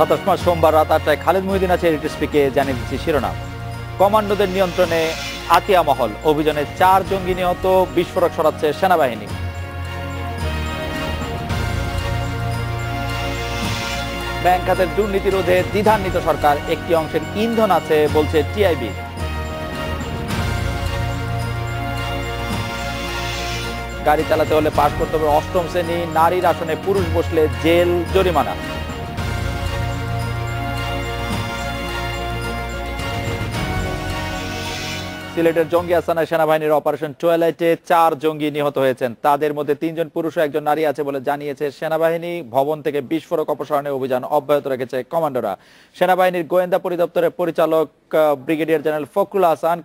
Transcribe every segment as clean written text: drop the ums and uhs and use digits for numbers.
27 March সোমবার রাত 8টায় খালেদ মহিউদ্দিন আছে এডিটিসপিকে জানিয়ে দিচ্ছি শিরোনাম। কমান্ডোদের নিয়ন্ত্রণে আতিয়া মহল, অভিযানে 4 জঙ্গি নিহত, বিস্ফোরক সরাচ্ছে সেনাবাহিনী। ব্যাংক খাতের দুর্নীতি রোধে দ্বিধান্বিত সরকার, একটি অংশের ইন্ধন আছে বলছে টিআইবি। গাড়ি চালাতে হলে পাস করতে হবে 8ম শ্রেণী, নারীর আসনে পুরুষ বসলে জেল, জরিমানা। সিলেটের জঙ্গি আস্তানায় সেনাবাহিনীর অপারেশন টুয়েলাইটে 4 জঙ্গি নিহত হয়েছেন। তাদের মধ্যে 3 জন পুরুষ ও 1 জন নারী আছে বলে জানিয়েছে সেনাবাহিনী। ভবন থেকে বিস্ফোরক অপসারণে অভিযান অব্যাহত রেখেছে কমান্ডোরা। সেনাবাহিনীর গোয়েন্দা পরিদপ্তরের পরিচালক ব্রিগেডিয়ার জেনারেল ফখরুল হাসান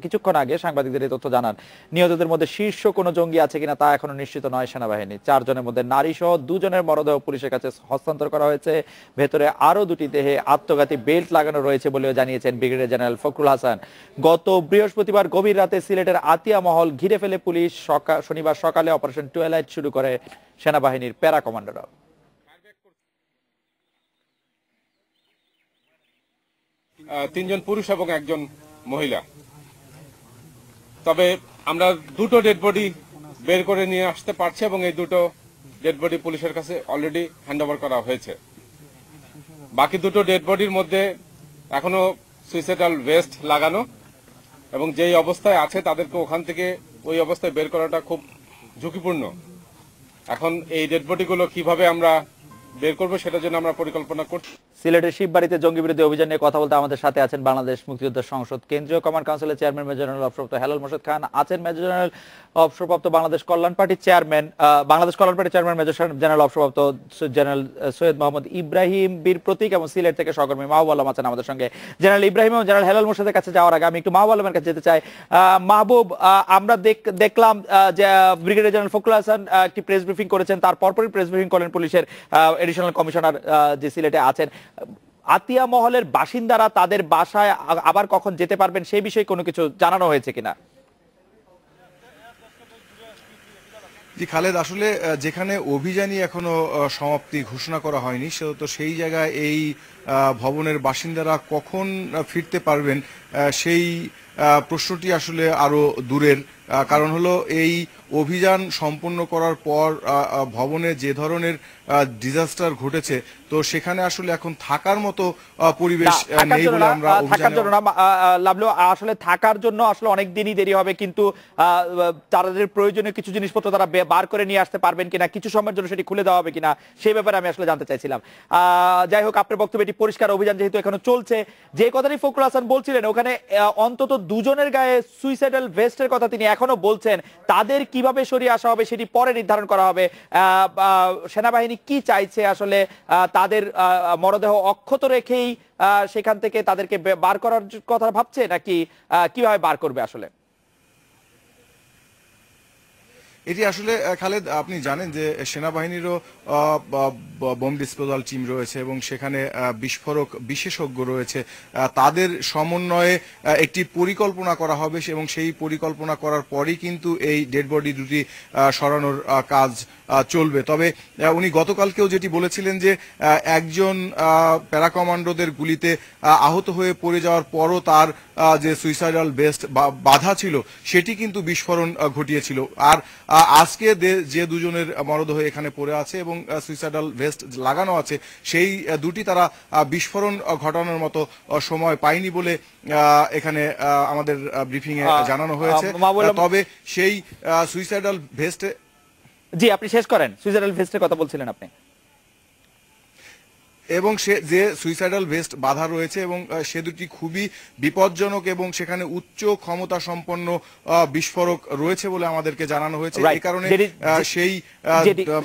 কিছুক্ষণ আগে সাংবাদিকদের এই তথ্য জানান। নিহতদের মধ্যে শীর্ষ কোনো জঙ্গি আছে কিনা তা এখনো নিশ্চিত নয় সেনাবাহিনী। 4 জনের মধ্যে নারী সহ 2 জনের মরদেহ পুলিশের কাছে হস্তান্তর করা হয়েছে। ভেতরে আরো 2টি দেহে আত্মঘাতী বেল্ট লাগানো রয়েছে বলেও জানিয়েছেন ব্রিগেডিয়ার জেনারেল ফখরুল হাসান। গত বৃহস্পতিবার গভীর রাতে সিলেটের আতিয়া মহল ঘিরে ফেলে পুলিশ। শনিবার সকালে অপারেশন টুয়েলাইট শুরু করে সেনাবাহিনীর প্যারা কমান্ডোরা। 3 জন পুরুষ এবং 1 জন মহিলা। তবে আমরা 2টো ডেড বডি বের করে নিয়ে আসতে পারছি এবং এই 2টো ডেড বডি পুলিশের কাছে অলরেডি হ্যান্ডওভার করা হয়েছে। বাকি 2টো ডেড বডির মধ্যে এখনো সুইসাইডাল ভেস্ট লাগানো এবং যেই অবস্থায় আছে তাদেরকে ওখান থেকে ওই অবস্থায় বের করাটা খুব ঝুঁকিপূর্ণ। এখন এই ডেড বডিগুলো কিভাবে আমরা বের করবো সেটার জন্য আমরা পরিকল্পনা করছি। সিলেটের শিববাড়িতে জঙ্গি বিরোধী অভিযান নিয়ে কথা বলতে আমাদের সাথে আছেন বাংলাদেশ মুক্তিযোদ্ধা সংসদ কেন্দ্রীয় কমান্ড কাউন্সিলের চেয়ারম্যান মেজর জেনারেল অবসরপ্রাপ্ত হেলাল মোর্শেদ খান, আছেন মেজর জেনারেল অবসরপ্রাপ্ত বাংলাদেশ কল্যাণ পার্টির চেয়ারম্যান মেজর জেনারেল অবসরপ্রাপ্ত জেনারেল সৈয়দ মোহাম্মদ ইব্রাহিম বীর প্রতীক এবং সিলেট থেকে সহকর্মী মাহবুব আলম আছেন আমাদের সঙ্গে। জেনারেল ইব্রাহিম এবং জেনারেল হেলাল মোর্শেদের কাছে যাওয়ার আগে আমি একটু মাহবুব আলমের কাছে যেতে চাই। মাহবুব, আমরা দেখলাম যে ব্রিগেডিয়ার জেনারেল ফখরুল হাসান একটি প্রেস ব্রিফিং করেছেন, তার পরপরই প্রেস ব্রিফিং করেন পুলিশের এডিশনাল কমিশনার যে সিলেটে আছেন। আতিয়া মহলের বাসিন্দারা তাদের বাসায় আবার কখন যেতে পারবেন সেই বিষয়ে কোনো কিছু জানানো হয়েছে কিনা? জি খালেদ, আসলে যেখানে অভিযানই এখনো সমাপ্তি ঘোষণা করা হয়নি তো সেই জায়গায় এই ভবনের বাসিন্দারা কখন ফিরতে পারবেন সেই প্রশ্নটি আসলে আরো দূরের। কারণ হলো এই অভিযান সম্পন্ন করার পর ভবনে যে ধরনের ডিজাস্টার ঘটেছে তো সেখানে আসলে এখন থাকার মতো পরিবেশ নেই বলে আমরা আসলে থাকার জন্য আসলে অনেক দিনই দেরি হবে, কিন্তু তাদের প্রয়োজনীয় কিছু জিনিসপত্র তারা বার করে নিয়ে আসতে পারবেন কিনা, কিছু সময়ের জন্য সেটি খুলে দেওয়া হবে কিনা সেই ব্যাপারে আমি আসলে জানতে চাইছিলাম। যাই হোক, আপনার বক্তব্য এটি পরিষ্কার, অভিযান যেহেতু এখনো চলছে। যে কথাটি ফখরুল হাসান বলছিলেন ওখানে অন্তত 2 জনের গায়ে সুইসাইডাল ভেস্টের কথা তিনি এখনো বলছেন, তাদের কিভাবে সরিয়ে আসা হবে সেটি পরে নির্ধারণ করা হবে। সেনাবাহিনী কি চাইছে আসলে, তাদের মরদেহ অক্ষত রেখেই সেখান থেকে তাদেরকে বার করার কথা ভাবছে নাকি কিভাবে বার করবে আসলে? এটি আসলে খালেদ, আপনি জানেন যে সেনাবাহিনীরও বোম ডিসপোজাল টিম রয়েছে এবং সেখানে বিস্ফোরক বিশেষজ্ঞ রয়েছে। তাদের সমন্বয়ে একটি পরিকল্পনা করা হবে এবং সেই পরিকল্পনা করার পরই কিন্তু এই ডেড বডি দুটি সরানোর কাজ চলবে। তবে উনি গতকালকেও যেটি বলেছিলেন যে 1 জন প্যারা কমান্ডোদের গুলিতে আহত হয়ে পড়ে যাওয়ার পরও তার যে সুইসাইডাল ভেস্ট বাধা ছিল সেটি কিন্তু বিস্ফোরণ ঘটিয়েছিল। আর আজকে যে 2 জনের মরদেহ এখানে পড়ে আছে এবং সুইসাইডাল ভেস্ট লাগানো আছে সেই দুটি তারা বিস্ফোরণ ঘটানোর মতো সময় পায়নি বলে এখানে আমাদের ব্রিফিং এ জানানো হয়েছে। তবে সেই সুইসাইডাল ভেস্ট, জি আপনি শেষ করেন, সুইসাইডাল ভেস্টের কথা বলছিলেন আপনি। এবং সে যে সুইসাইডাল ভেস্ট বাধা রয়েছে এবং সে দুটি খুবই বিপজ্জনক এবং সেখানে উচ্চ ক্ষমতা সম্পন্ন বিস্ফোরক রয়েছে বলে আমাদেরকে জানানো হয়েছে। এই কারণে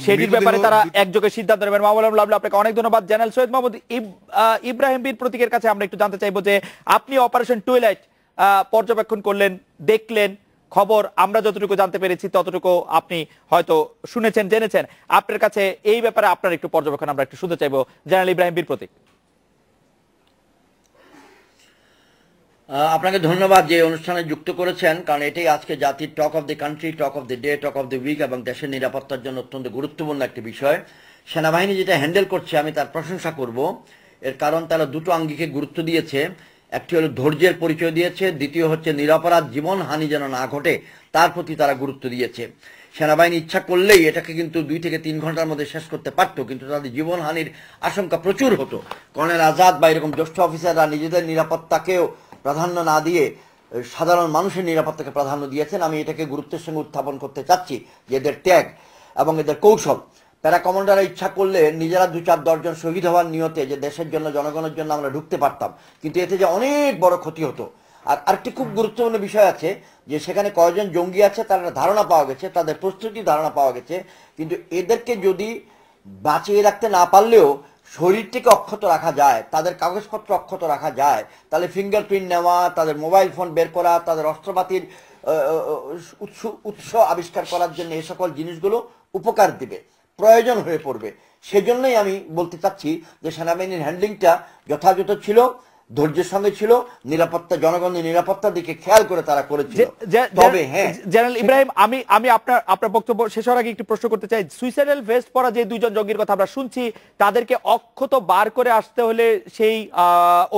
সেটির ব্যাপারে তারা একযোগে সিদ্ধান্ত নেবেন। মাহবুব, আপনাকে অনেক ধন্যবাদ। জেনারেল সৈয়দ মোহাম্মদ ইব্রাহিম বীর প্রতীকের কাছে আমরা একটু জানতে চাইবো যে আপনি অপারেশন টুয়েলাইট পর্যবেক্ষণ করলেন, দেখলেন, খবর আমরা যতটুকু জানতে পেরেছি ততটুকু আপনি হয়তো শুনেছেন, জেনেছেন। আপনার কাছে এই ব্যাপারে আপনার একটু পর্যবেক্ষণ আমরা একটু শুনতে চাইবো। জেনারেল ইব্রাহিম বীর প্রতীক। আপনাকে ধন্যবাদ যে অনুষ্ঠানে যুক্ত করেছেন, কারণ এটাই আজকে জাতির talk of the country, talk of the day, talk of the week এবং দেশের নিরাপত্তার জন্য অত্যন্ত গুরুত্বপূর্ণ একটি বিষয়। সেনাবাহিনী যেটা হ্যান্ডেল করছে আমি তার প্রশংসা করব। এর কারণ তারা দুটো আঙ্গিকে গুরুত্ব দিয়েছে। একটি হলো ধৈর্যের পরিচয় দিয়েছে, দ্বিতীয় হচ্ছে নিরপরাধ জীবনহানি যেন না ঘটে তার প্রতি তারা গুরুত্ব দিয়েছে। সেনাবাহিনী ইচ্ছা করলেই এটাকে কিন্তু 2 থেকে 3 ঘন্টার মধ্যে শেষ করতে পারত, কিন্তু তাদের জীবনহানির আশঙ্কা প্রচুর হতো। কর্নেল আজাদ বা এরকম জ্যেষ্ঠ অফিসাররা নিজেদের নিরাপত্তাকেও প্রাধান্য না দিয়ে সাধারণ মানুষের নিরাপত্তাকে প্রাধান্য দিয়েছেন। আমি এটাকে গুরুত্বের সঙ্গে উত্থাপন করতে চাচ্ছি যে এদের ত্যাগ এবং এদের কৌশল। প্যারা কমান্ডাররা ইচ্ছা করলে নিজেরা 2-4-10 জন শহীদ হওয়ার নিয়তে যে দেশের জন্য জনগণের জন্য আমরা ঢুকতে পারতাম, কিন্তু এতে যে অনেক বড় ক্ষতি হতো। আর আরেকটি খুব গুরুত্বপূর্ণ বিষয় আছে যে সেখানে কয়জন জঙ্গি আছে তার ধারণা পাওয়া গেছে, তাদের প্রস্তুতির ধারণা পাওয়া গেছে, কিন্তু এদেরকে যদি বাঁচিয়ে রাখতে না পারলেও শরীরটিকে অক্ষত রাখা যায়, তাদের কাগজপত্র অক্ষত রাখা যায়, তাহলে ফিঙ্গারপ্রিন্ট নেওয়া, তাদের মোবাইল ফোন বের করা, তাদের অস্ত্রপাতির উৎস আবিষ্কার করার জন্য এই সকল জিনিসগুলো উপকার দিবে, প্রয়োজন হয়ে পড়বে। সেজন্যই আমি বলতে চাচ্ছি যে সেনাবাহিনীর হ্যান্ডলিংটা যথাযথ ছিল, ধৈর্যের সঙ্গে ছিল, নিরাপত্তা, জনগণের নিরাপত্তার দিকে খেয়াল করে তারা করেছিল। তবে হ্যাঁ, জেনারেল ইব্রাহিম, আমি আপনার বক্তব্য শেষ হওয়ার আগে একটু প্রশ্ন করতে চাই। সুইসাইডাল ভেস্ট পরা যে 2 জন জঙ্গির কথা আমরা শুনছি, তাদেরকে অক্ষত বার করে আসতে হলে সেই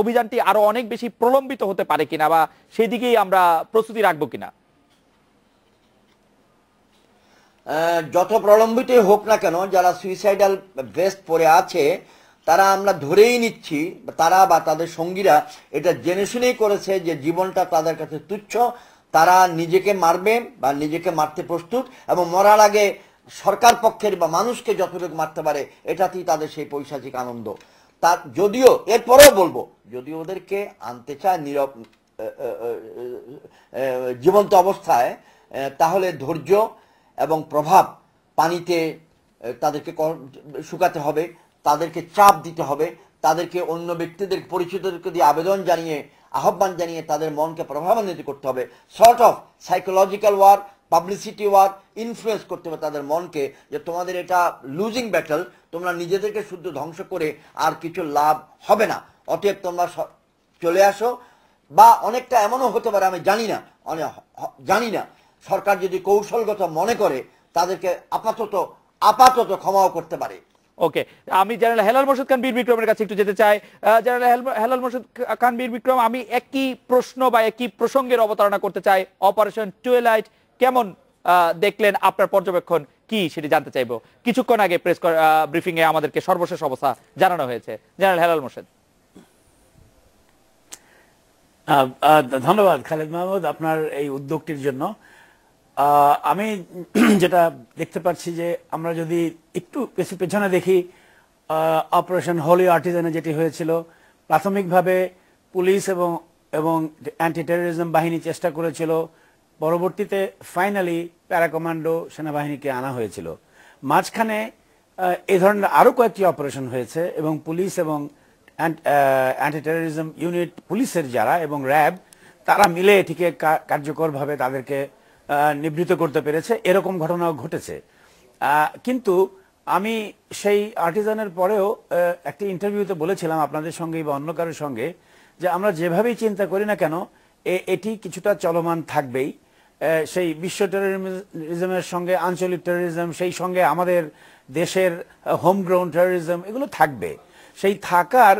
অভিযানটি আরো অনেক বেশি প্রলম্বিত হতে পারে কিনা, বা সেই দিকেই আমরা প্রস্তুতি রাখবো কিনা? যত প্রলম্বিতই হোক না কেন, যারা সুইসাইডাল ভেস্ট পরে আছে তারা আমরা ধরেই নিচ্ছি, তারা বা তাদের সঙ্গীরা এটা জেনে শুনেই করেছে যে জীবনটা তাদের কাছে তুচ্ছ, তারা নিজেকে মারবে বা নিজেকে মারতে প্রস্তুত, এবং মরার আগে সরকার পক্ষের বা মানুষকে যতটুকু মারতে পারে এটাতেই তাদের সেই পৈশাচিক আনন্দ। তার যদিও এরপরেও বলবো, যদি ওদেরকে আনতে চায় জীবন্ত অবস্থায়, তাহলে ধৈর্য এবং প্রভাব পানিতে তাদেরকে শুকাতে হবে, তাদেরকে চাপ দিতে হবে, তাদেরকে অন্য ব্যক্তিদের পরিচিতদেরকে দিয়ে আবেদন জানিয়ে, আহ্বান জানিয়ে তাদের মনকে প্রভাবান্বিত করতে হবে। Sort of psychological war, publicity war, influence করতে হবে তাদের মনকে যে তোমাদের এটা লুজিং ব্যাটল, তোমরা নিজেদেরকে শুদ্ধ ধ্বংস করে আর কিছু লাভ হবে না, অতএব তোমরা চলে আসো। বা অনেকটা এমনও হতে পারে, আমি জানি না, সরকার যদি কৌশলগত মনে করে তাদেরকে আপাতত ক্ষমাও করতে পারে। ওকে, আমি জেনারেল হেলাল মোর্শেদ খান বীর বিক্রমের কাছে একটু যেতে চাই। জেনারেল হেলাল মোর্শেদ খান বীর বিক্রম, আমি একই প্রশ্ন বা একই প্রসঙ্গের অবতারণা করতে চাই। অপারেশন টুয়েলাইট কেমন দেখলেন, আপনার পর্যবেক্ষণ কি সেটি জানতে চাইবো। কিছুক্ষণ আগে প্রেস ব্রিফিং এ আমাদেরকে সর্বশেষ অবস্থা জানানো হয়েছে। জেনারেল হেলাল মোর্শেদ। ধন্যবাদ খালেদ মাহমুদ আপনার এই উদ্যোগটির জন্য। আমি যেটা দেখতে পাচ্ছি যে আমরা যদি একটু পেছনে দেখি, অপারেশন হোলি আর্টিজানে যেটি হয়েছিল, প্রাথমিকভাবে পুলিশ এবং অ্যান্টি টেরোরিজম বাহিনী চেষ্টা করেছিল, পরবর্তীতে ফাইনালি প্যারা কমান্ডো সেনাবাহিনীকে আনা হয়েছিল। মাঝখানে এই ধরনের আরো কয়েকটি অপারেশন হয়েছে এবং পুলিশ এবং অ্যান্টি টেরোরিজম ইউনিট, পুলিশের যারা এবং র্যাব, তারা মিলে এটিকে কার্যকরভাবে তাদেরকে নিবৃত করতে পেরেছে। এরকম ঘটনাও ঘটেছে। কিন্তু আমি সেই আর্টিজানের পরেও একটি ইন্টারভিউতে বলেছিলাম আপনাদের সঙ্গে বা অন্য কারোর সঙ্গে, যে আমরা যেভাবেই চিন্তা করি না কেন এটি কিছুটা চলমান থাকবেই। সেই বিশ্ব টেরোরিজমের সঙ্গে আঞ্চলিক টেরোরিজম, সেই সঙ্গে আমাদের দেশের হোমগ্রাউন্ড টেরোরিজম, এগুলো থাকবে। সেই থাকার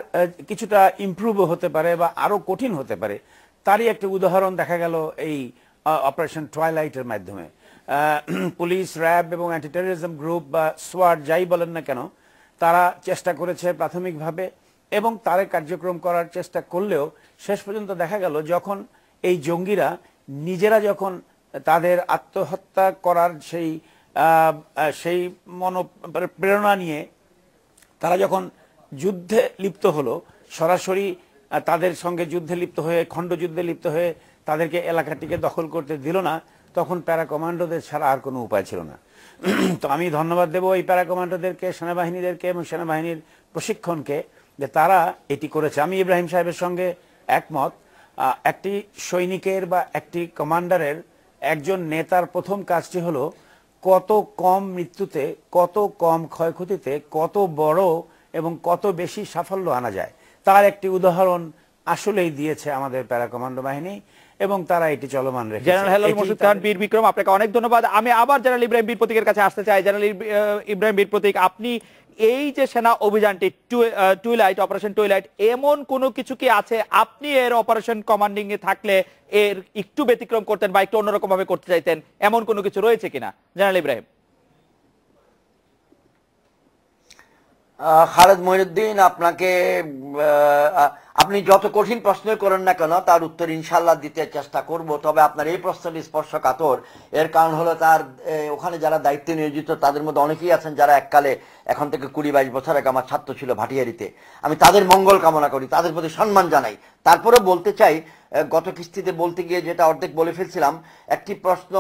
কিছুটা ইমপ্রুভও হতে পারে বা আরো কঠিন হতে পারে। তারই একটা উদাহরণ দেখা গেল এই অপারেশন টুয়েলাইটের মাধ্যমে। পুলিশ, র্যাব এবং অ্যান্টি টেরোরিজম গ্রুপ বা সোয়াট যাই বলেন না কেন, তারা চেষ্টা করেছে প্রাথমিকভাবে এবং তারা কার্যক্রম করার চেষ্টা করলেও শেষ পর্যন্ত দেখা গেল যখন এই জঙ্গিরা নিজেরা যখন তাদের আত্মহত্যা করার সেই প্রেরণা নিয়ে তারা যখন যুদ্ধে লিপ্ত হলো, সরাসরি তাদের সঙ্গে যুদ্ধে লিপ্ত হয়ে, খণ্ডযুদ্ধে লিপ্ত হয়ে তাদেরকে এলাকাটিকে দখল করতে দিল না, তখন প্যারা কমান্ডোদের ছাড়া আর কোনো উপায় ছিল না। তো আমি ধন্যবাদ দেব এই প্যারা কমান্ডোদেরকে, সেনাবাহিনীদেরকে এবং সেনাবাহিনীর প্রশিক্ষণকে, যে তারা এটি করেছে। আমি ইব্রাহিম সাহেবের সঙ্গে একমত। একটি সৈনিকের বা একটি কমান্ডারের, একজন নেতার প্রথম কাজটি হলো কত কম মৃত্যুতে, কত কম ক্ষয়ক্ষতিতে কত বড় এবং কত বেশি সাফল্য আনা যায়, তার একটি উদাহরণ আসলেই দিয়েছে আমাদের প্যারা কমান্ডো বাহিনী। এবং তারা এটি চলমান রেখেছে। জেনারেল হেলাল এটি মোর্শেদ খান, তাদের- বীর বিক্রম, আপনাকে অনেক ধন্যবাদ। আমি আবার জেনারেল ইব্রাহিম বীর প্রতীকের কাছে আসতে চাই। জেনারেল ইব্রাহিম বীর প্রতীক, আপনি এই যে সেনা অভিযানটি টুইলাইট, অপারেশন টুইলাইট, এমন কোনো কিছু কি আছে আপনি এর অপারেশন কমান্ডিং এ থাকলে এর একটু ব্যতিক্রম করতেন বা একটু অন্যরকম ভাবে করতে চাইতেন, এমন কোনো কিছু রয়েছে কিনা জেনারেল ইব্রাহিম? খালেদ মহিউদ্দিন, আপনাকে আপনি যত কঠিন প্রশ্ন করেন না কেন তার উত্তর ইনশাল্লাহ দিতে চেষ্টা করব। তবে আপনার এই প্রশ্নটি স্পর্শকাতর। এর কারণ হলো তার ওখানে যারা দায়িত্বে নিয়োজিত তাদের মধ্যে অনেকেই আছেন যারা এককালে এখন থেকে 20-22 বছর আগে আমার ছাত্র ছিল ভাটিয়ারিতে। আমি তাদের মঙ্গল কামনা করি, তাদের প্রতি সম্মান জানাই। তারপরে বলতে চাই, গত কিস্তিতে বলতে গিয়ে যেটা অর্ধেক বলে ফেলছিলাম, একটি প্রশ্ন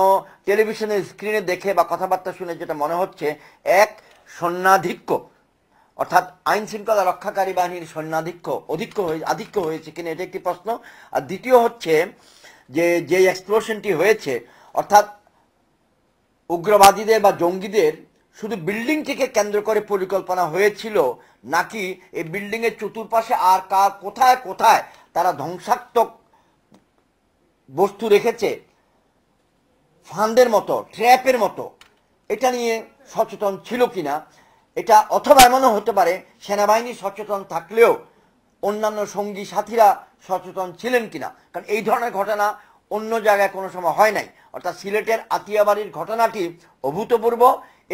টেলিভিশনের স্ক্রিনে দেখে বা কথাবার্তা শুনে যেটা মনে হচ্ছে, এক, সৈন্যাধিক্য অর্থাৎ আইন শৃঙ্খলা রক্ষাকারী বাহিনীর সৈন্যাধিক্য আধিক্য হয়েছে কিনা, এটা একটি প্রশ্ন। আর দ্বিতীয় হচ্ছে যে এক্সপ্লোশনটি হয়েছে, অর্থাৎ উগ্রবাদীদের বা জঙ্গিদের শুধু বিল্ডিংটিকে কেন্দ্র করে পরিকল্পনা হয়েছিল, নাকি এই বিল্ডিং এর চতুর্পাশে আর কোথায় কোথায় তারা ধ্বংসাত্মক বস্তু রেখেছে, ফান্দের মতো, ট্র্যাপের মতো, এটা নিয়ে সচেতন ছিল কিনা। এটা অথবা এমনও হতে পারে সেনাবাহিনী সচেতন থাকলেও অন্যান্য সঙ্গী সাথীরা সচেতন ছিলেন কিনা, কারণ এই ধরনের ঘটনা অন্য জায়গায় কোনো সময় হয় নাই। অর্থাৎ সিলেটের আতিয়াবাড়ির ঘটনাটি অভূতপূর্ব।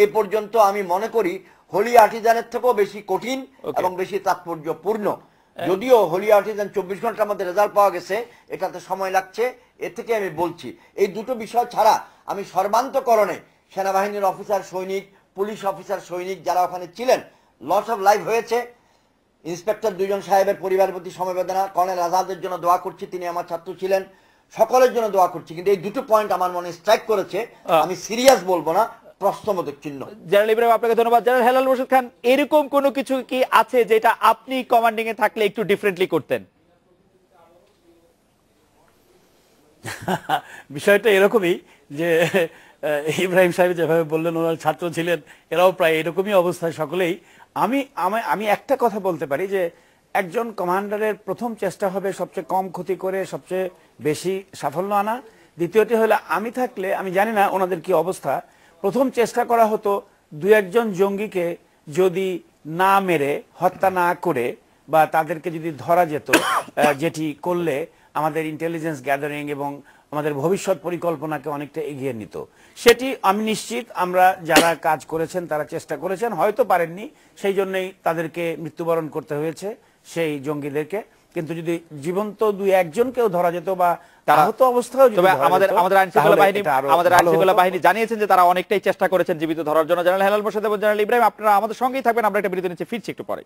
এ পর্যন্ত আমি মনে করি হোলি আর্টিজানের থেকেও বেশি কঠিন এবং বেশি তাৎপর্যপূর্ণ। যদিও হোলি আর্টিজান 24 ঘন্টার মধ্যে রেজাল্ট পাওয়া গেছে, এটাতে সময় লাগছে, এ থেকে আমি বলছি। এই দুটো বিষয় ছাড়া আমি সর্বান্তকরণে সেনাবাহিনীর অফিসার, সৈনিক, পুলিশ অফিসার, সৈনিক যারা ওখানে ছিলেন, লস অফ লাইফ হয়েছে। ইন্সপেক্টর 2 জন সাহেবের পরিবারের প্রতি সমবেদনা, কর্নেল আজাদের জন্য দোয়া করছি, তিনি আমার ছাত্র ছিলেন, সকলের জন্য দোয়া করছি। কিন্তু এই দুটো পয়েন্ট আমার মনে স্ট্রাইক করেছে, আমি সিরিয়াস বলবো না, প্রশ্নবোধক চিহ্ন। জেনারেল ইব্রাহিম, আপনাকে ধন্যবাদ। জেনারেল হেলাল মোর্শেদ খান, এরকম কোনো কিছু কি আছে যেটা আপনি কমান্ডিং এ থাকলে একটু ডিফারেন্টলি করতেন? বিষয়টা এরকমই যে ইব্রাহিম সাহেব যেভাবে বললেন ওনার ছাত্র ছিলেন, এরাও প্রায় এরকমই অবস্থায় সকলেই। আমি একটা কথা বলতে পারি যে একজন কমান্ডারের প্রথম চেষ্টা হবে সবচেয়ে কম ক্ষতি করে সবচেয়ে বেশি সাফল্য আনা। দ্বিতীয়টি হলো, আমি থাকলে, আমি জানি না ওনাদের কি অবস্থা, প্রথম চেষ্টা করা হতো 2-1 জঙ্গিকে যদি না মেরে, হত্যা না করে, বা তাদেরকে যদি ধরা যেত, যেটি করলে আমাদের ইন্টেলিজেন্স গ্যাদারিং এবং আমাদের ভবিষ্যৎ পরিকল্পনাকে অনেকটা এগিয়ে নিত। সেটি আমি নিশ্চিত আমরা যারা কাজ করেছেন তারা চেষ্টা করেছেন, হয়তো পারেননি, সেই জন্যই তাদেরকে মৃত্যুবরণ করতে হয়েছে সেই জঙ্গিদেরকে। কিন্তু যদি জীবন্ত 2-1 জনকেও ধরা যেত বা আহত অবস্থাও, তবে আমাদের আইনশৃঙ্খলা বাহিনী জানিয়েছেন যে তারা অনেকটাই চেষ্টা করেছেন জীবিত ধরার জন্য। জেনারেল হেলাল মোর্শেদ এবং জেনারেল ইব্রাহিম, আপনারা আমাদের সঙ্গেই থাকবেন, আমরা একটা বিরতি নিচ্ছি, ফিরছি একটু পরে।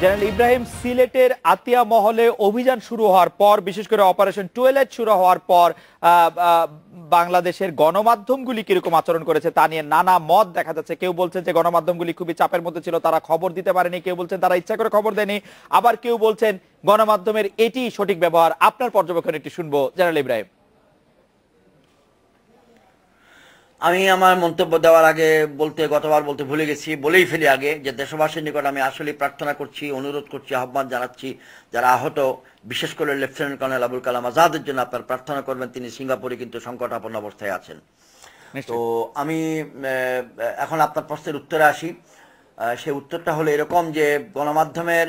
জেনারেল ইব্রাহিম, সিলেটের আতিয়া মহলে অভিযান শুরু হওয়ার পর, বিশেষ করে অপারেশন টুইলাইট শুরু হওয়ার পর বাংলাদেশের গণমাধ্যমগুলি কিরকম আচরণ করেছে তা নিয়ে নানা মত দেখা যাচ্ছে। কেউ বলছেন যে গণমাধ্যমগুলি খুবই চাপের মধ্যে ছিল, তারা খবর দিতে পারেনি, কেউ বলছেন তারা ইচ্ছা করে খবর দেয়নি, আবার কেউ বলছেন গণমাধ্যমের এটি সঠিক ব্যবহার। আপনার পর্যবেক্ষণ একটু শুনবো জেনারেল ইব্রাহিম। আমি আমার মন্তব্য দেওয়ার আগে গতবার বলতে ভুলে গেছি, বলেই ফেলি আগে, যে দেশবাসীর নিকট আমি আসলে প্রার্থনা করছি, অনুরোধ করছি, আহ্বান জানাচ্ছি, যারা আহত, বিশেষ করে লেফটেন্যান্ট কর্নেল আবুল কালাম আজাদের জন্য আপনার প্রার্থনা করবেন। তিনি সিঙ্গাপুরে কিন্তু সংকটাপন্ন অবস্থায় আছেন। তো আমি এখন আপনার প্রশ্নের উত্তরে আসি। সেই উত্তরটা হলো এরকম যে গণমাধ্যমের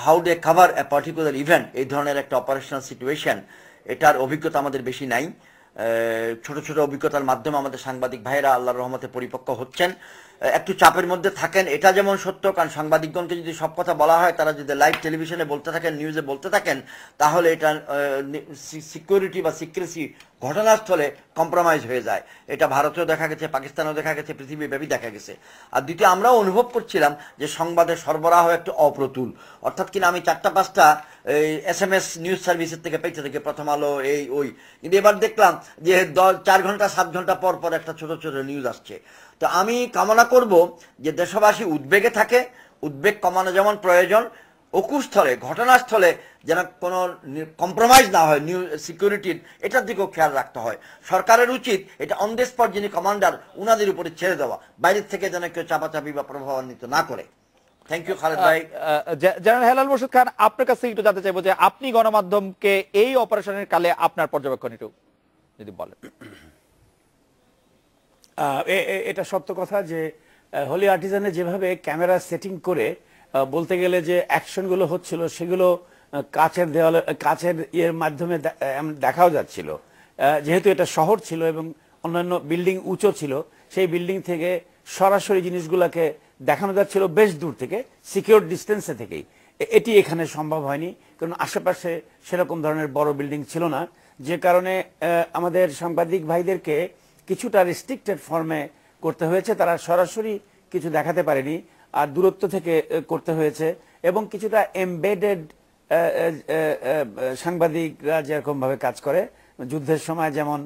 how dare cover a particular event, এই ধরনের একটা অপারেশনাল সিচুয়েশন, এটার অভিজ্ঞতা আমাদের বেশি নাই। ছোট ছোট অভিজ্ঞতার মাধ্যমে আমাদের সাংবাদিক ভাইরা আল্লাহর রহমতে পরিপক্ক হচ্ছেন। একটু চাপের মধ্যে থাকেন, এটা যেমন সত্য, কারণ সাংবাদিকগণকে যদি সব কথা বলা হয়, তারা যদি লাইভ টেলিভিশনে বলতে থাকেন, নিউজে বলতে থাকেন, তাহলে এটা সিকিউরিটি বা সিক্রেসি ঘটনাস্থলে কম্প্রোমাইজ হয়ে যায়। এটা ভারতেও দেখা গেছে, পাকিস্তানেও দেখা গেছে, পৃথিবীব্যাপী দেখা গেছে। আর দ্বিতীয়, আমরাও অনুভব করছিলাম যে সংবাদের সরবরাহ একটু অপ্রতুল, অর্থাৎ কিনা আমি 4-5টা এই SMS নিউজ সার্ভিসের থেকে পেতে থেকে, প্রথম আলো, এই ওই, কিন্তু এবার দেখলাম যে 4 ঘন্টা 7 ঘন্টা পর পর একটা ছোট ছোট নিউজ আসছে। তো আমি কামনা করব যে দেশবাসী উদ্বেগে থাকে, উদ্বেগ কমানো যেমন প্রয়োজন, অকুস্থলে ঘটনাস্থলে যেন কোনো কম্প্রোমাইজ না হয় নিউ সিকিউরিটির, এটার দিকেও খেয়াল রাখতে হয়। সরকারের উচিত এটা অন দ্য স্পট যিনি কমান্ডার উনাদের উপরে ছেড়ে দেওয়া, বাইরের থেকে যেন কেউ চাপাচাপি বা প্রভাবান্বিত না করে। থ্যাংক ইউ খালেদ ভাই। জেনারেল হেলাল মোরশেদ খান, আপনার কাছে একটু জানতে চাইবো যে আপনি গণমাধ্যমকে এই অপারেশনের কালে আপনার পর্যবেক্ষণ একটু যদি বলেন। এটা সত্য কথা যে হোলি আর্টিজানে যেভাবে ক্যামেরা সেটিং করে বলতে গেলে যে অ্যাকশনগুলো হচ্ছিল সেগুলো কাচের দেওয়ালে, কাচের ইয়ের মাধ্যমে দেখাও যাচ্ছিল। যেহেতু এটা শহর ছিল এবং অন্যান্য বিল্ডিং উঁচু ছিল, সেই বিল্ডিং থেকে সরাসরি জিনিসগুলোকে দেখানো যাচ্ছিল বেশ দূর থেকে, সিকিউর ডিস্টেন্সে থেকেই। এটি এখানে সম্ভব হয়নি, কারণ আশেপাশে সেরকম ধরনের বড় বিল্ডিং ছিল না, যে কারণে আমাদের সাংবাদিক ভাইদেরকে কিছুটা রেস্ট্রিক্টেড ফর্মে করতে হয়েছে। তারা সরাসরি কিছু দেখাতে পারেনি, আর দূরত্ব থেকে করতে হয়েছে। এবং কিছুটা এমবেডেড সাংবাদিকরা যেরকম ভাবে কাজ করে, যুদ্ধের সময় যেমন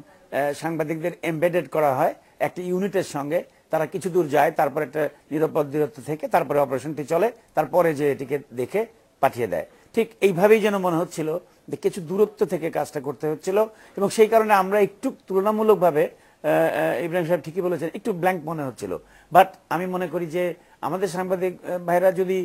সাংবাদিকদের এমবেডেড করা হয় একটি ইউনিটের সঙ্গে, তারা কিছু দূর যায়, তারপর একটা নিরাপদ দূরত্ব থেকে তারপরে অপারেশনটি চলে, তারপরে যে এটিকে দেখে পাঠিয়ে দেয়। ঠিক এইভাবেই যেন মনে হচ্ছিল যে কিছু দূরত্ব থেকে কাজটা করতে হচ্ছিল, এবং সেই কারণে আমরা একটু তুলনামূলকভাবে, ইব্রাহিম সাহেব ঠিকই বলেছেন, একটু ব্ল্যাঙ্ক মনে হচ্ছিল। বাট আমি মনে করি যে আমাদের সাংবাদিক ভাইরা যদি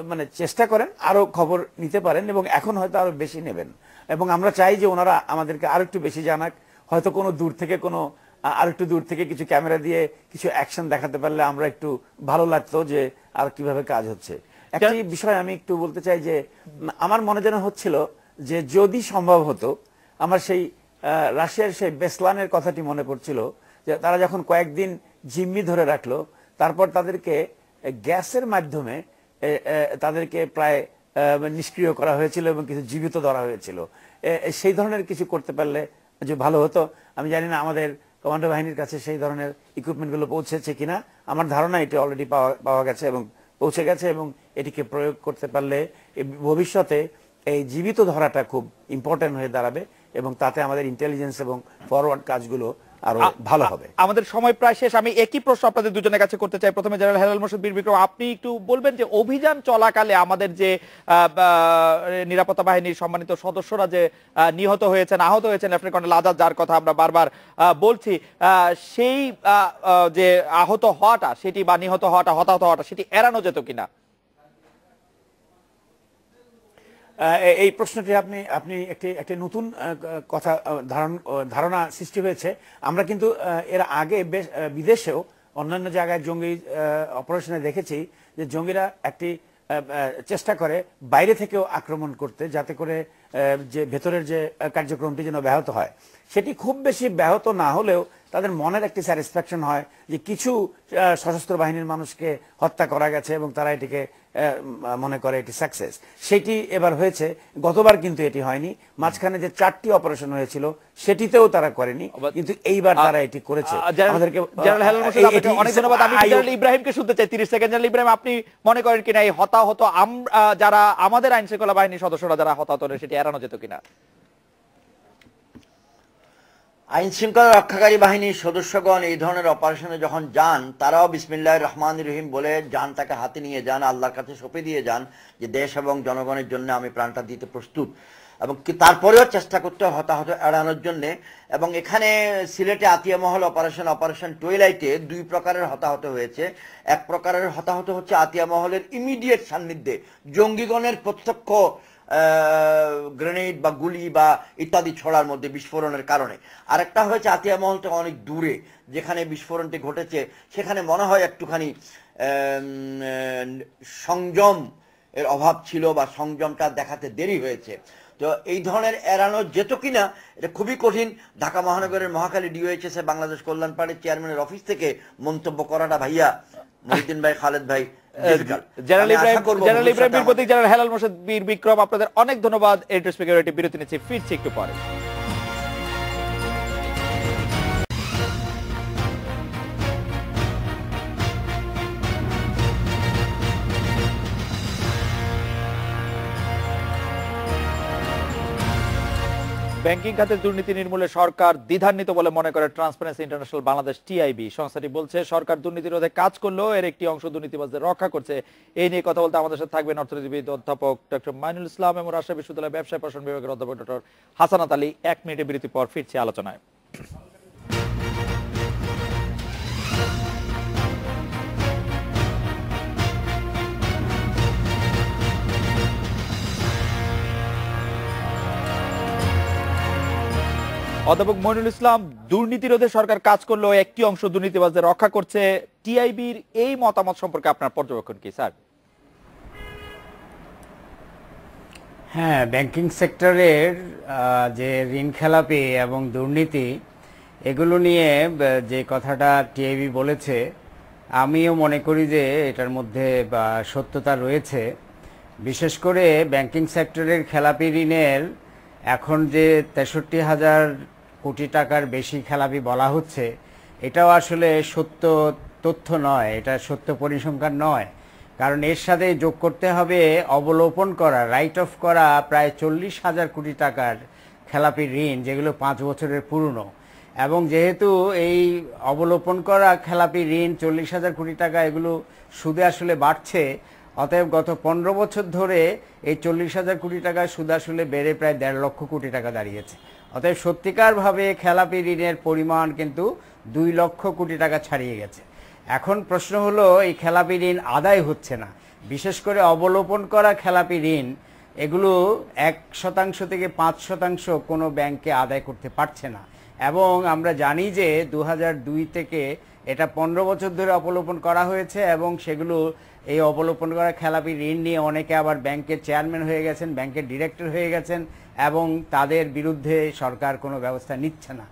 মানে চেষ্টা করেন আরো খবর নিতে পারেন, এবং এখন হয়তো আরো বেশি নেবেন, এবং আমরা চাই যে ওনারা আমাদেরকে আরো একটু বেশি জানাক। হয়তো কোনো দূর থেকে আর একটু দূর থেকে কিছু ক্যামেরা দিয়ে কিছু অ্যাকশন দেখাতে পারলে আমরা একটু ভালো লাগতো যে আর কিভাবে কাজ হচ্ছে। একটি বিষয় আমি একটু বলতে চাই যে আমার মনে যেন হচ্ছিল যে যদি সম্ভব হতো, আমার সেই রাশিয়ার সেই বেসলানের কথাটি মনে পড়ছিল, যে তারা যখন কয়েকদিন জিম্মি ধরে রাখলো, তারপর তাদেরকে গ্যাসের মাধ্যমে তাদেরকে প্রায় নিষ্ক্রিয় করা হয়েছিল এবং কিছু জীবিত ধরা হয়েছিল। সেই ধরনের কিছু করতে পারলে যে ভালো হতো। আমি জানি না আমাদের কমান্ডো বাহিনীর কাছে সেই ধরনের ইকুইপমেন্টগুলো পৌঁছেছে কিনা। আমার ধারণা এটি অলরেডি পাওয়া গেছে এবং পৌঁছে গেছে, এবং এটিকে প্রয়োগ করতে পারলে ভবিষ্যতে এই জীবিত ধরাটা খুব ইম্পর্টেন্ট হয়ে দাঁড়াবে, এবং তাতে আমাদের ইন্টেলিজেন্স এবং ফরওয়ার্ড কাজগুলো আরো ভালো হবে। আমাদের সময় প্রায় শেষ। আমি একই প্রশ্ন আপনাদের দুজনের কাছে করতে চাই। প্রথমে জেনারেল হেলাল মোরশেদ বীর বিক্রম, আপনি একটু বলবেন যে অভিযান চলাকালে আমাদের যে নিরাপত্তা বাহিনীর সম্মানিত সদস্যরা যে নিহত হয়েছেন, আহত হয়েছেন, লেফটেন্যান্ট কর্নেল আজাদ যার কথা আমরা বারবার বলছি, সেই যে আহত হওয়াটা সেটি বা নিহত হওয়াটা, হতাহত হওয়াটা সেটি এড়ানো যেত কিনা? এই প্রশ্নটি আপনি একটি নতুন কথা ধারণা সৃষ্টি হয়েছে। আমরা কিন্তু এর আগে বিদেশেও অন্যান্য জায়গায় জঙ্গি অপারেশনে দেখেছি যে জঙ্গিরা একটি চেষ্টা করে বাইরে থেকেও আক্রমণ করতে, যাতে করে যে ভেতরের যে কার্যক্রমটি যেন ব্যাহত হয়। সেটি খুব বেশি ব্যাহত না হলেও তাদের মনের একটি স্যাটিসফ্যাকশন হয় যে কিছু সশস্ত্র বাহিনীর মানুষকে হত্যা করা গেছে, এবং তারা এটিকে মনে করে এটি সাকসেস। সেটি এবার হয়েছে, গতবার কিন্তু এটি হয়নি। মাঝখানে যে 4টি অপারেশন হয়েছিল সেটিতেও তারা করেনি, কিন্তু এইবার তারা এটি করেছে। আমাদেরকে জেনারেল হেলাল মোরশেদ আপনাকে অনেক ধন্যবাদ। আমি জেনারেল ইব্রাহিমকে শুনতে চাই 30 সেকেন্ড। জেনারেল ইব্রাহিম, আপনি মনে করেন কিনা এই হতাহত যারা আমাদের আইন শৃঙ্খলা বাহিনীর সদস্যরা যারা হতাহত সেটি এড়ানো যেত কিনা? আইন শৃঙ্খলা রক্ষাকারী বাহিনীর সদস্যগণ এই ধরনের অপারেশনে যখন যান, তারাও বিসমিল্লাহির রহমানির রহিম বলে জানটাকে হাতে নিয়ে যান, আল্লাহর কাছে সঁপে দিয়ে যান যে দেশ এবং জনগণের জন্য আমি প্রাণটা দিতে প্রস্তুত, এবং তারপরেও চেষ্টা করতে হতাহত এড়ানোর জন্য। এবং এখানে সিলেটে আতিয়া মহল অপারেশন টুয়েলাইটে 2 প্রকারের হতাহত হয়েছে। এক প্রকারের হতাহত হচ্ছে আতিয়া মহলের ইমিডিয়েট সান্নিধ্যে জঙ্গিগণের প্রত্যক্ষ গ্রেনেড বা গুলি বা ইত্যাদি ছড়ার মধ্যে বিস্ফোরণের কারণে। আরেকটা হয়েছে আতিয়া মহল থেকে অনেক দূরে, যেখানে বিস্ফোরণটি ঘটেছে সেখানে মনে হয় একটুখানি সংযম এর অভাব ছিল, বা সংযমটা দেখাতে দেরি হয়েছে। তো এই ধরনের এড়ানো যেত কিনা এটা খুবই কঠিন। ঢাকা মহানগরের মহাখালী ডিওএইচএস এ বাংলাদেশ কল্যাণ পার্টির চেয়ারম্যানের অফিস থেকে মন্তব্য করাটা ভাইয়া, মহিউদ্দিন ভাই, খালেদ ভাই, জেনারেল ইব্রাহিম বীর প্রতীক, জেনারেল হেলাল মোরশেদ বীর বিক্রম, আপনাদের অনেক ধন্যবাদ। এড্রেস সিকিউরিটি বিরতি নিচ্ছি, ফিরছি একটু পরে। ব্যাংকিং খাতে দুর্নীতি নির্মূলে সরকার দ্বিধান্বিত বলে মনে করে ট্রান্সপারেন্সি ইন্টারন্যাশনাল বাংলাদেশ টিআইবি। সংস্থাটি বলছে সরকার দুর্নীতি রোধে কাজ করলেও এর একটি অংশ দুর্নীতিবাজদের রক্ষা করছে। এই নিয়ে কথা বলতে আমাদের সাথে থাকবেন অর্থনীতিবিদ অধ্যাপক ডক্টর মাইনুল ইসলাম এবং রাজশাহী বিশ্ববিদ্যালয়ের ব্যবসায় প্রশাসন বিভাগের অধ্যাপক ডক্টর হাসানাত আলী। 1 মিনিটের বিরতি পর ফিরছি আলোচনায়। অধ্যাপক মইনুল ইসলাম, দুর্নীতি রোধে সরকার কাজ করলেও একটি অংশ দুর্নীতিবাজদের রক্ষা করছে, টিআইবির এই মতামত সম্পর্কে আপনার পর্যবেক্ষণ কি স্যার? হ্যাঁ, ব্যাংকিং সেক্টরের যে ঋণ খেলাপি এবং দুর্নীতি এগুলো নিয়ে যে কথাটা টিআইবি বলেছে, আমিও মনে করি যে এটার মধ্যে সত্যতা রয়েছে। বিশেষ করে ব্যাংকিং সেক্টরের খেলাপি ঋণের এখন যে 63,000 কোটি টাকার বেশি খেলাপি বলা হচ্ছে, এটাও আসলে সত্য তথ্য নয়, এটা সত্য পরিসংখ্যান নয়। কারণ এর সাথে যোগ করতে হবে অবলোপন করা, রাইট অফ করা প্রায় 40,000 কোটি টাকার খেলাপি ঋণ, যেগুলো 5 বছরের পুরনো। এবং যেহেতু এই অবলোপন করা খেলাপি ঋণ 40,000 কোটি টাকা, এগুলো সুদে আসলে বাড়ছে, অতএব গত 15 বছর ধরে এই 40,000 কোটি টাকা সুদ আসলে বেড়ে প্রায় 1.5 লক্ষ কোটি টাকা দাঁড়িয়েছে। অতএব সত্যিকারভাবে খেলাপি ঋণের পরিমাণ কিন্তু 2 লক্ষ কোটি টাকা ছাড়িয়ে গেছে। এখন প্রশ্ন হলো, এই খেলাপি ঋণ আদায় হচ্ছে না। বিশেষ করে অবলোপন করা খেলাপি ঋণ, এগুলো 1% থেকে 5% কোনো ব্যাংকে আদায় করতে পারছে না। এবং আমরা জানি যে 2002 থেকে এটা 15 বছর ধরে অবলোপন করা হয়েছে, এবং সেগুলো এই অবলোপন করা খেলাপি ঋণ নিয়ে অনেকে আবার ব্যাংকের চেয়ারম্যান হয়ে গেছেন, ব্যাংকের ডিরেক্টর হয়ে গেছেন, এবং তাদের বিরুদ্ধে সরকার কোনো ব্যবস্থা নিচ্ছে না।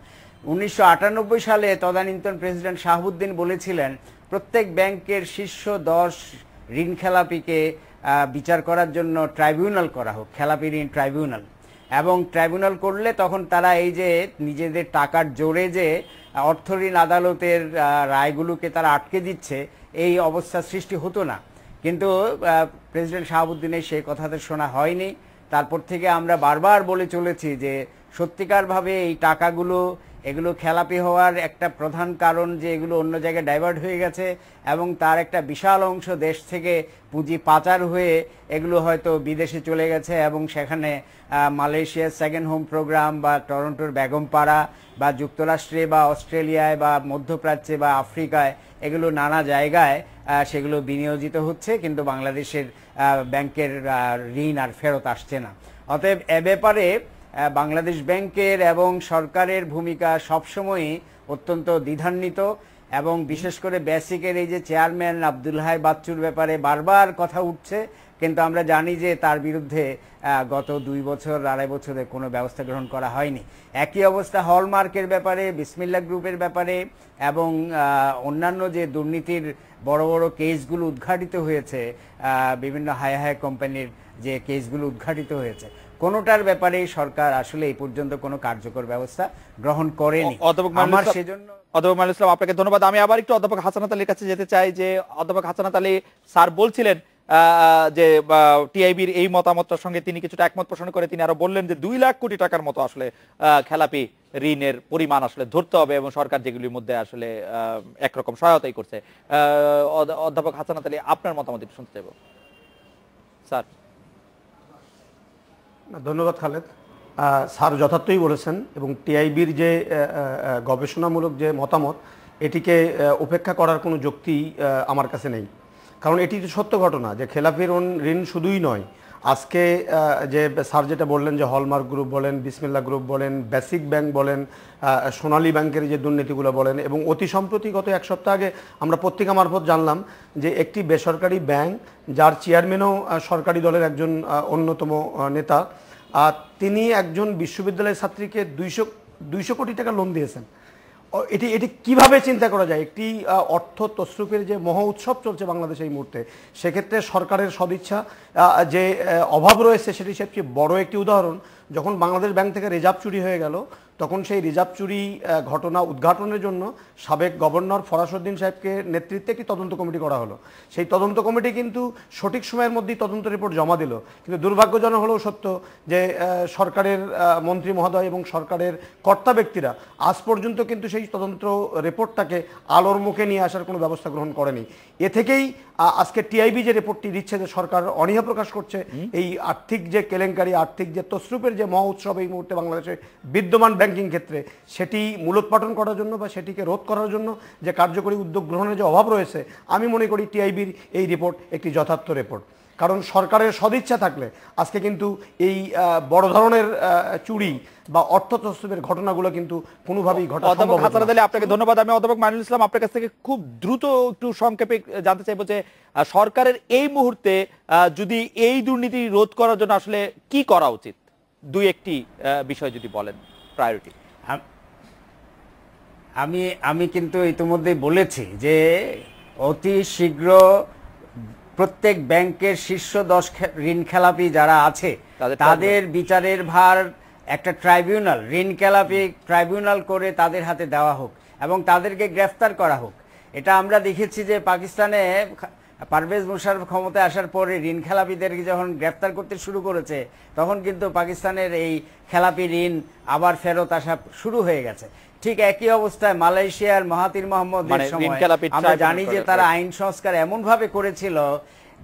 1998 সালে তদানীন্তন প্রেসিডেন্ট শাহাবুদ্দিন বলেছিলেন প্রত্যেক ব্যাংকের শীর্ষ 10 ঋণ খেলাপিকে বিচার করার জন্য ট্রাইব্যুনাল করা হোক, খেলাপি ঋণ ট্রাইব্যুনাল। এবং ট্রাইব্যুনাল করলে তখন তারা এই যে নিজেদের টাকার জোরে যে অর্থ ঋণ আদালতের রায়গুলোকে তারা আটকে দিচ্ছে, এই অবস্থা সৃষ্টি হতো না। কিন্তু প্রেসিডেন্ট শাহাবুদ্দিনের সেই কথাতে শোনা হয়নি। তারপর থেকে আমরা বারবার বলে চলেছি যে সত্যিকারভাবে এই টাকাগুলো, এগুলো খেলাপি হওয়ার একটা প্রধান কারণ যে এগুলো অন্য জায়গায় ডাইভার্ট হয়ে গেছে, এবং তার একটা বিশাল অংশ দেশ থেকে পুঁজি পাচার হয়ে এগুলো হয়তো বিদেশে চলে গেছে, এবং সেখানে মালয়েশিয়ার সেকেন্ড হোম প্রোগ্রাম বা টরন্টোর বেগমপাড়া বা যুক্তরাষ্ট্রে বা অস্ট্রেলিয়ায় বা মধ্যপ্রাচ্যে বা আফ্রিকায়, এগুলো নানা জায়গায় সেগুলো বিনিয়োজিত হচ্ছে, কিন্তু বাংলাদেশের ব্যাংকের ঋণ আর ফেরত আসছে না। অতএব এ ব্যাপারে বাংলাদেশ ব্যাংকের এবং সরকারের ভূমিকা সবসময়ই অত্যন্ত দ্বিধান্বিত। এবং বিশেষ করে বেসিকের এই যে চেয়ারম্যান আব্দুল হাই বাচ্চুর ব্যাপারে বারবার কথা উঠছে, কিন্তু আমরা জানি যে তার বিরুদ্ধে গত 2 বছর 2.5 বছরে কোনো ব্যবস্থা গ্রহণ করা হয়নি। একই অবস্থা হলমার্কের ব্যাপারে, বিসমিল্লাহ গ্রুপের ব্যাপারে, এবং অন্যান্য যে দুর্নীতির বড় বড় কেসগুলো উদ্ঘাটিত হয়েছে, বিভিন্ন হাই হাই কোম্পানির যে কেসগুলো উদ্ঘাটিত হয়েছে, কোনোটার ব্যাপারে সরকার আসলে এই পর্যন্ত কোনো কার্যকর ব্যবস্থা গ্রহণ করেনি। আমার সেজন্য অধ্যাপক মাইনুল ইসলাম, আপনাকে ধন্যবাদ। আমি আবার একটু অধ্যাপক হাসানাত আলীর কাছে যেতে চাই। যে অধ্যাপক হাসানাত আলী স্যার বলছিলেন যে টিআইবির এই মতামতটার সঙ্গে তিনি কিছুটা একমত পোষণ করে তিনি আরো বললেন যে 2 লাখ কোটি টাকার মতো আসলে খেলাপি ঋণের পরিমাণ আসলে ধরতে হবে, এবং সরকার যেগুলির মধ্যে আসলে একরকম সহায়তাই করছে। অধ্যাপক হাসানাত আলী, আপনার মতামত একটু শুনতে চাইব স্যার। ধন্যবাদ খালেদ। স্যার যথার্থই বলেছেন, এবং টিআইবির যে গবেষণামূলক যে মতামত, এটিকে উপেক্ষা করার কোনো যুক্তি আমার কাছে নেই। কারণ এটি সত্য ঘটনা যে খেলাপি ঋণ শুধুই নয়, আজকে যে স্যার যেটা বললেন যে হলমার্ক গ্রুপ বলেন, বিসমিল্লাহ গ্রুপ বলেন, বেসিক ব্যাংক বলেন, সোনালী ব্যাংকের যে দুর্নীতিগুলো বলেন, এবং অতি সম্প্রতি গত 1 সপ্তাহ আগে আমরা পত্রিকা মারফত জানলাম যে একটি বেসরকারি ব্যাংক, যার চেয়ারম্যানও সরকারি দলের একজন অন্যতম নেতা, তিনি একজন বিশ্ববিদ্যালয়ের ছাত্রীকে 200 কোটি টাকা লোন দিয়েছেন। এটি কিভাবে চিন্তা করা যায়? একটি অর্থ তসরুফের যে মহা উৎসব চলছে বাংলাদেশে এই মুহূর্তে, সেক্ষেত্রে সরকারের সদিচ্ছা যে অভাব রয়েছে সেটি সবচেয়ে বড় একটি উদাহরণ। যখন বাংলাদেশ ব্যাংক থেকে রিজার্ভ চুরি হয়ে গেল তখন সেই রিজার্ভ চুরি ঘটনা উদ্ঘাটনের জন্য সাবেক গভর্নর ফরাসউদ্দিন সাহেবকে নেতৃত্বে একটি তদন্ত কমিটি করা হলো। সেই তদন্ত কমিটি কিন্তু সঠিক সময়ের মধ্যেই তদন্ত রিপোর্ট জমা দিল, কিন্তু দুর্ভাগ্যজনক হলেও সত্য যে সরকারের মন্ত্রী মহোদয় এবং সরকারের কর্তা ব্যক্তিরা আজ পর্যন্ত কিন্তু সেই তদন্ত রিপোর্টটাকে আলোর মুখে নিয়ে আসার কোনো ব্যবস্থা গ্রহণ করেনি। এ থেকেই আজকে টিআইবি যে রিপোর্টটি দিচ্ছে যে সরকার অনীহা প্রকাশ করছে এই আর্থিক যে কেলেঙ্কারি, আর্থিক যে তসরুপের যে মহোৎসব এই মুহূর্তে বাংলাদেশে বিদ্যমান ব্যাংকিং ক্ষেত্রে, সেটি মূলোৎপাটন করার জন্য বা সেটিকে রোধ করার জন্য যে কার্যকরী উদ্যোগ গ্রহণের যে অভাব রয়েছে, আমি মনে করি টিআইবির এই রিপোর্ট একটি যথার্থ রিপোর্ট। কারণ সরকারের সদিচ্ছা থাকলে আজকে কিন্তু এই বড় ধরনের চুরি বা অর্থ তসরুপের ঘটনাগুলো কিন্তু কোনোভাবেই ঘটা সম্ভব হাসান আলী, আপনাকে ধন্যবাদ। আমি অধ্যাপক মাইনুল ইসলাম আপনার কাছ থেকে খুব দ্রুত একটু সংক্ষেপে জানতে চাইবো যে সরকারের এই মুহূর্তে যদি এই দুর্নীতি রোধ করার জন্য আসলে কি করা উচিত, দুই একটি বিষয় যদি বলেন প্রায়োরিটি। আমি কিন্তু ইতিমধ্যেই বলেছি যে অতি শীঘ্র প্রত্যেক ব্যাংকের শীর্ষ 10 ঋণ খেলাপি যারা আছে তাদের বিচারের ভার একটা ট্রাইব্যুনাল, ঋণ খেলাপি ট্রাইব্যুনাল করে তাদের হাতে দেওয়া হোক এবং তাদেরকে গ্রেফতার করা হোক। এটা আমরা দেখেছি যে পাকিস্তানে পারভেজ মুশারফ ক্ষমতায় আসার পরে ঋণ খেলাপিদেরকে যখন গ্রেফতার করতে শুরু করেছে তখন কিন্তু পাকিস্তানের এই খেলাপি ঋণ আবার ফেরত আসা শুরু হয়ে গেছে। ঠিক একই অবস্থায় মালয়েশিয়ার মাহাতির মোহাম্মদের সময় আমরা জানি যে তারা আইন সংস্কার এমন ভাবে করেছিল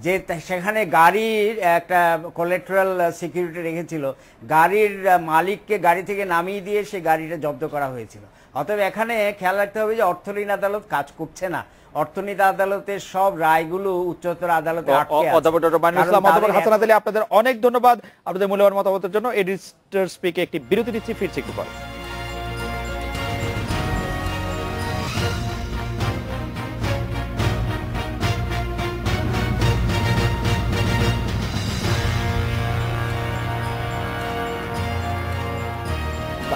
যে সেখানে গাড়ির একটা কোলেটারাল সিকিউরিটি রেখেছিল, গাড়ির মালিককে গাড়ি থেকে নামিয়ে দিয়ে সে গাড়িটা জব্দ করা হয়েছিল। অতএব এখানে খেয়াল রাখতে হবে যে অর্থ ঋণ আদালত কাজ করছে না, অর্থনীতি আদালতের সব রায়গুলো উচ্চতর আদালতে আটকে আছে। হাসান আলী, আপনাদের অনেক ধন্যবাদ আপনাদের মূল্যবান মতামতের জন্য। এডিটর স্পিকে একটি বিরতি দিচ্ছি, ফিরছি একটু পরে।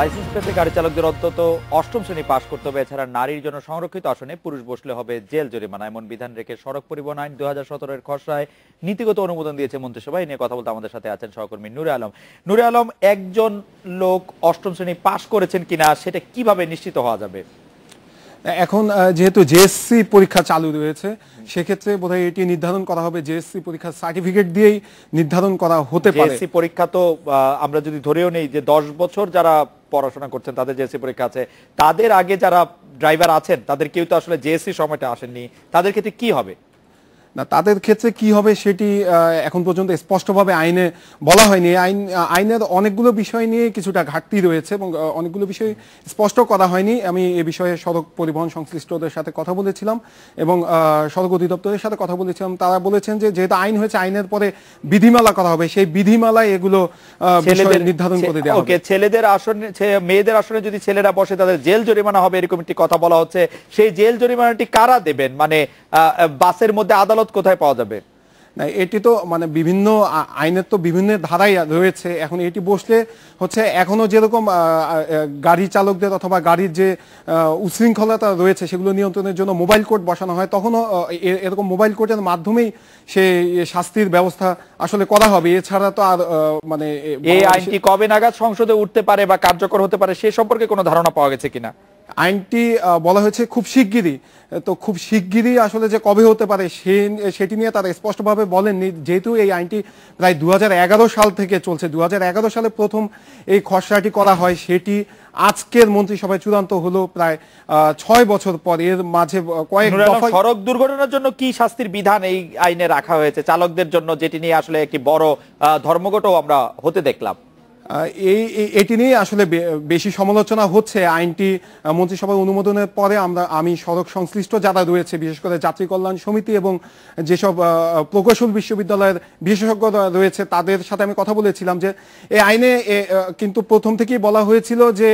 লাইসেন্স পেতে গাড়ি চালকদের অন্তত 8ম শ্রেণী পাস করতে হবে, এছাড়া নারীর জন্য সংরক্ষিত আসনে পুরুষ বসলে হবে জেল জরিমানা, এমন বিধান রেখে সড়ক পরিবহন আইন 2017-এর খসড়ায় নীতিগত অনুমোদন দিয়েছে মন্ত্রিসভা। এই নিয়ে কথা বলতে আমাদের সাথে আছেন সহকর্মী নূরে আলম। নূরে আলম, একজন লোক 8ম শ্রেণী পাস করেছেন কিনা সেটা কিভাবে নিশ্চিত হওয়া যাবে? এখন যেহেতু জেএসসি পরীক্ষা চালু রয়েছে সেক্ষেত্রে বোধহয় এটি নির্ধারণ করা হবে জেএসসি পরীক্ষার সার্টিফিকেট দিয়েই নির্ধারণ করা হতে পারে। জেএসসি পরীক্ষা তো আমরা যদি ধরেও নেই যে 10 বছর যারা পড়াশোনা করছেন তাদের জেএসসি পরীক্ষা আছে, তাদের আগে যারা ড্রাইভার আছেন তাদের কেউ তো আসলে জেএসসি সময়টা আসেননি, তাদের ক্ষেত্রে কি হবে? না, তাদের ক্ষেত্রে কি হবে সেটি এখন পর্যন্ত স্পষ্টভাবে আইনে বলা হয়নি। আইনের অনেকগুলো বিষয় নিয়ে কিছুটা ঘাটতি রয়েছে এবং অনেকগুলো বিষয় স্পষ্ট করা হয়নি। আমি এ বিষয়ে সড়ক পরিবহন সংশ্লিষ্টদের সাথে কথা বলেছিলাম এবং সড়ক অধিদপ্তরের সাথে কথা বলেছিলাম। তারা বলেছেন যে যেহেতু আইন হয়েছে আইনের পরে বিধিমালা করা হবে, সেই বিধিমালায় এগুলো নির্ধারণ করে দেওয়া হবে। ছেলেদের আসনে, মেয়েদের আসনে যদি ছেলেরা বসে তাদের জেল জরিমানা হবে এরকম একটি কথা বলা হচ্ছে। সেই জেল জরিমানাটি কারা দেবেন? মানে বাসের মধ্যে আদালত কোথায় পাওয়া যাবে? না, এটি তো মানে বিভিন্ন আইনের তো বিভিন্ন ধারাই রয়েছে। এখন এটি বসলে হচ্ছে এখনো যেরকম গাড়ি চালকদের অথবা গাড়ির যে উশৃঙ্খলতা রয়েছে সেগুলো নিয়ন্ত্রণের জন্য মোবাইল কোর্ট বসানো হয়, তখনও এরকম মোবাইল কোর্টের মাধ্যমেই সেই শাস্তির ব্যবস্থা আসলে করা হবে। এছাড়া তো আর মানে এই আইনটি কবে নাগাদ সংসদে উঠতে পারে বা কার্যকর হতে পারে সে সম্পর্কে কোনো ধারণা পাওয়া গেছে কিনা? আইনটি বলা হয়েছে খুব শিগগিরই, তো খুব শিগগিরই আসলে যে কবে হতে পারে সেটি নিয়ে তারা স্পষ্টভাবে বলেননি। যেহেতু এই আইনটি প্রায় 2011 সাল থেকে চলছে, 2011 সালে প্রথম এই খসড়াটি করা হয়, সেটি আজকের মন্ত্রিসভায় চূড়ান্ত হলো প্রায় 6 বছর পর। এর মাঝে কয়েক দফা সড়ক দুর্ঘটনার জন্য কি শাস্তির বিধান এই আইনে রাখা হয়েছে চালকদের জন্য, যেটি নিয়ে আসলে একটি বড় ধর্মঘটও আমরা হতে দেখলাম। এটি নিয়ে আসলে বেশি সমালোচনা হচ্ছে। আইনটি মন্ত্রিসভার অনুমোদনের পরে আমি সড়ক সংশ্লিষ্ট যারা রয়েছে, বিশেষ করে যাত্রী কল্যাণ সমিতি এবং যেসব প্রকৌশল বিশ্ববিদ্যালয়ের বিশেষজ্ঞরা রয়েছে তাদের সাথে আমি কথা বলেছিলাম যে এই আইনে কিন্তু প্রথম থেকেই বলা হয়েছিল যে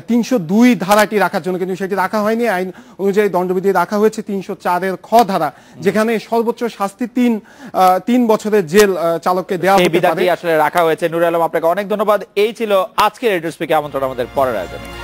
302 ধারাটি রাখার জন্য, কিন্তু সেটি রাখা হয়নি। আইন অনুযায়ী দণ্ডবিধি রাখা হয়েছে 304-এর খ ধারা, যেখানে সর্বোচ্চ শাস্তি 3 বছরের জেল চালককে দেওয়া হতে পারে। আসলে রাখা হয়েছে। নূরে আলম, আপনাকে অনেক ধন্যবাদ। এই ছিল আজকের এডিটর স্পিকে আমন্ত্রণ আমাদের পরের আয়োজনে।